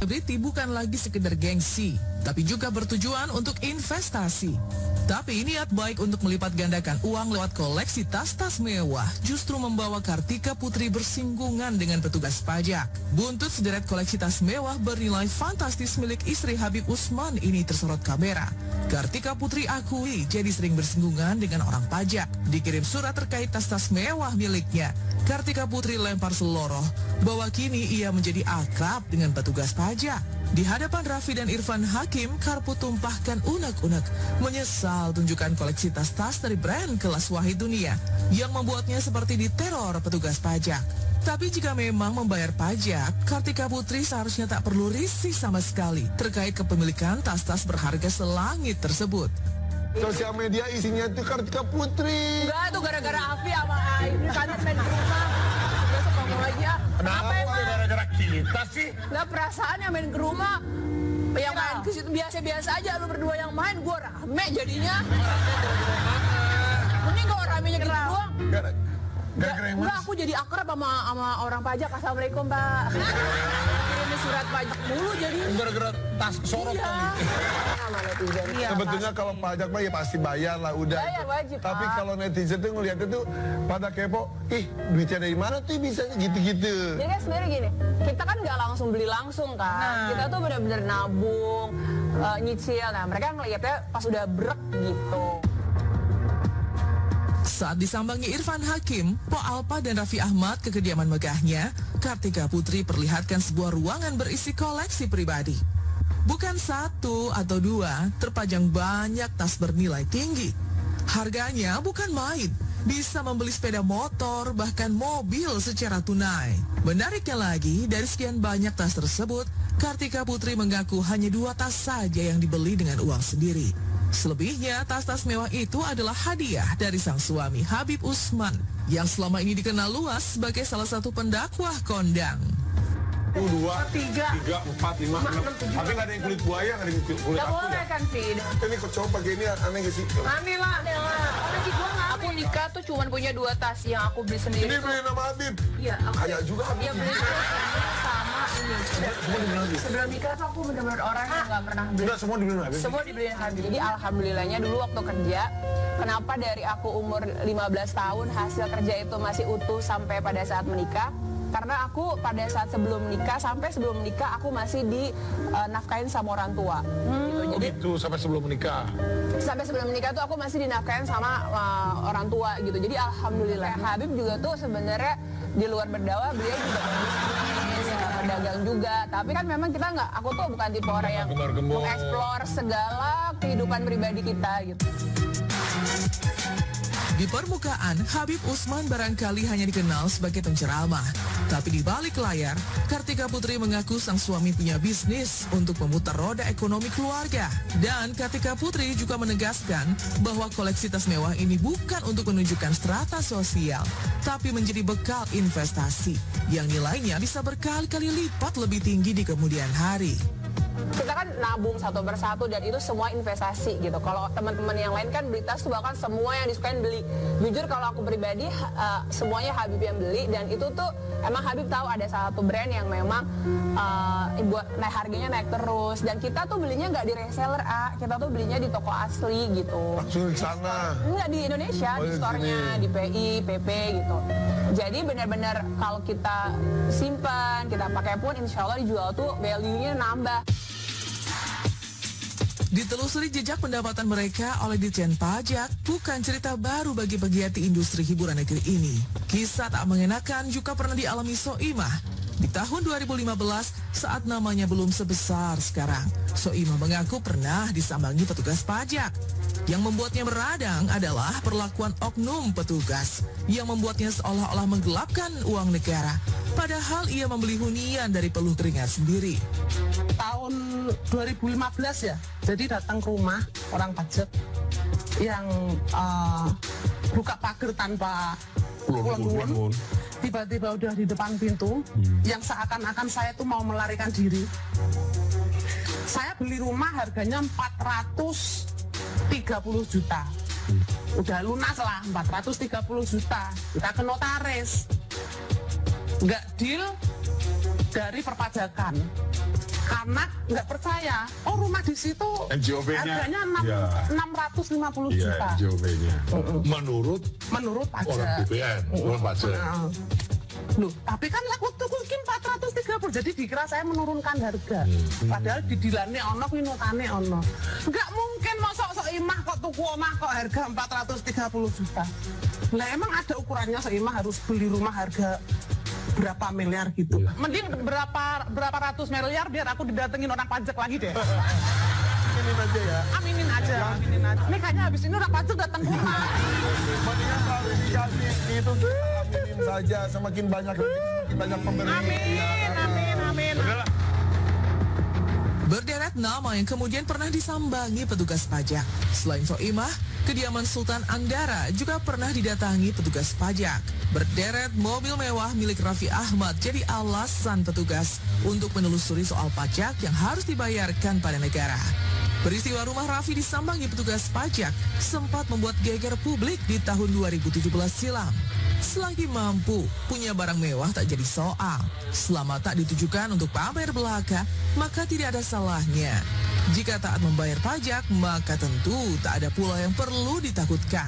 Selebriti bukan lagi sekedar gengsi, tapi juga bertujuan untuk investasi. Tapi niat baik untuk melipat gandakan uang lewat koleksi tas-tas mewah justru membawa Kartika Putri bersinggungan dengan petugas pajak. Buntut sederet koleksi tas mewah bernilai fantastis milik istri Habib Usman ini tersorot kamera. Kartika Putri akui jadi sering bersinggungan dengan orang pajak. Dikirim surat terkait tas-tas mewah miliknya. Kartika Putri lempar seloroh bahwa kini ia menjadi akrab dengan petugas pajak. Di hadapan Raffi dan Irfan Hakim, Karpu tumpahkan unek-unek menyesal tunjukkan koleksi tas-tas dari brand kelas wahid dunia yang membuatnya seperti diteror petugas pajak. Tapi jika memang membayar pajak, Kartika Putri seharusnya tak perlu risih sama sekali terkait kepemilikan tas-tas berharga selangit tersebut. Sosial media isinya itu Kartika Putri. Enggak, itu gara-gara Afi sama ini kangen main ke rumah. Besok ngomong lagi ya. Kenapa gara-gara kita sih? Enggak, perasaan yang main ke rumah. Yang main ke situ biasa-biasa aja, lu berdua yang main, gua rame jadinya. Mending kalau ramenya gitu doang. Gara-gara yang Enggak, aku jadi akrab sama orang pajak. Assalamualaikum, Pak. Kirim surat pajak mulu jadi. gara-gara tas sorot Iya. tadi. Sama netizen. Iya, Sebetulnya kalau pajak mah ya pasti bayar lah udah. Bayar, wajib, Tapi Pak. kalau netizen tuh ngeliatnya tuh pada kepo, ih duitnya dari mana tuh bisa gitu-gitu. Jadi kan sebenarnya gini, kita kan nggak langsung beli langsung kan. Kita tuh benar-benar nabung, nyicil. Nah, mereka ngeliatnya pas udah brek gitu. Saat disambangi Irfan Hakim, Po Alpa dan Raffi Ahmad ke kediaman megahnya, Kartika Putri perlihatkan sebuah ruangan berisi koleksi pribadi. Bukan satu atau dua, terpajang banyak tas bernilai tinggi. Harganya bukan main, bisa membeli sepeda motor, bahkan mobil secara tunai. Menariknya lagi, dari sekian banyak tas tersebut, Kartika Putri mengaku hanya 2 tas saja yang dibeli dengan uang sendiri. Selebihnya, tas-tas mewah itu adalah hadiah dari sang suami Habib Usman yang selama ini dikenal luas sebagai salah satu pendakwah kondang. 2, 3, 4, 5, 6. Tapi nggak ada yang kulit buaya, nggak ada yang kulit Gak aku boleh ya. kan, Sid? Ini kok cowok pakai ini aneh gak sih? Aneh lah. Aku nikah tuh cuma punya 2 tas yang aku beli sendiri. Ini beli nama Habib. Iya, aku Kayak juga Habib. Iya, beli sama ini. Semua dibeli Habib. Sebelum nikah tuh aku benar-benar orang yang nggak pernah beli. Udah semua dibeli Habib. Semua dibeliin Habib. Jadi alhamdulillahnya dulu waktu kerja, kenapa dari aku umur 15 tahun hasil kerja itu masih utuh sampai pada saat menikah? Karena aku pada saat sebelum menikah, sampai sebelum menikah aku masih dinafkahin sama orang tua. Gitu. Jadi Gitu sampai sebelum menikah. sampai sebelum menikah tuh aku masih dinafkahin sama orang tua gitu. Jadi alhamdulillah. Habib juga tuh sebenarnya di luar berdakwah beliau juga bisnis, pedagang juga. Tapi kan memang kita nggak, aku tuh bukan tipe orang yang Gembar-gembor. mengeksplor segala kehidupan pribadi kita gitu. Di permukaan, Habib Usman barangkali hanya dikenal sebagai penceramah. Tapi di balik layar, Kartika Putri mengaku sang suami punya bisnis untuk memutar roda ekonomi keluarga. Dan Kartika Putri juga menegaskan bahwa koleksi tas mewah ini bukan untuk menunjukkan strata sosial, tapi menjadi bekal investasi yang nilainya bisa berkali-kali lipat lebih tinggi di kemudian hari. Kita kan nabung satu persatu dan itu semua investasi gitu. Kalau teman-teman yang lain kan beli tas tuh bahkan semua yang disukain beli. Jujur kalau aku pribadi semuanya Habib yang beli, dan itu tuh emang Habib tahu ada satu brand yang memang buat harganya naik terus, dan kita tuh belinya nggak di reseller, kita tuh belinya di toko asli gitu. Langsung di sana. Enggak di Indonesia, Oh, di di store-nya, sini. di PI, PP gitu. Jadi benar-benar kalau kita simpan, kita pakai pun insya Allah dijual tuh value-nya nambah. Ditelusuri jejak pendapatan mereka oleh Ditjen Pajak bukan cerita baru bagi pegiat industri hiburan negeri ini. Kisah tak mengenakan juga pernah dialami Soimah. Di tahun 2015 saat namanya belum sebesar sekarang, Soimah mengaku pernah disambangi petugas pajak. Yang membuatnya meradang adalah perlakuan oknum petugas yang membuatnya seolah-olah menggelapkan uang negara. Padahal ia membeli hunian dari peluh keringat sendiri. Tahun 2015 ya, jadi datang ke rumah orang pajak yang buka pagar tanpa ulun-ulun. Tiba-tiba udah di depan pintu, yang seakan-akan saya tuh mau melarikan diri. Saya beli rumah harganya 430 juta. Udah lunas lah, 430 juta. Kita ke notaris. Nggak deal dari perpajakan. Karena nggak percaya, rumah di situ NJOB-nya harganya ya. 650 Iya, juta. NJOB-nya. Menurut pajak. orang BPN, orang pajak. Loh, tapi kan waktu mungkin 430, jadi dikira saya menurunkan harga. Padahal di dilane ono, notane ono. Nggak mungkin sok imah kok tuku omah kok harga 430 juta. Lah emang ada ukurannya seimah harus beli rumah harga berapa miliar gitu. Mending berapa ratus miliar biar aku didatengin orang pajak lagi deh. Aminin aja ya. Aminin aja. Ini kayaknya habis ini orang pajak datang ke rumah. Mendingan klarifikasi itu aminin saja, semakin banyak pemberi. Amin. Berderet nama yang kemudian pernah disambangi petugas pajak. Selain Soimah, kediaman Sultan Andara juga pernah didatangi petugas pajak. Berderet mobil mewah milik Raffi Ahmad jadi alasan petugas untuk menelusuri soal pajak yang harus dibayarkan pada negara. Peristiwa rumah Raffi disambangi petugas pajak sempat membuat geger publik di tahun 2017 silam. Selagi mampu, punya barang mewah tak jadi soal. Selama tak ditujukan untuk pamer belaka, maka tidak ada salahnya. Jika taat membayar pajak, maka tentu tak ada pula yang perlu ditakutkan.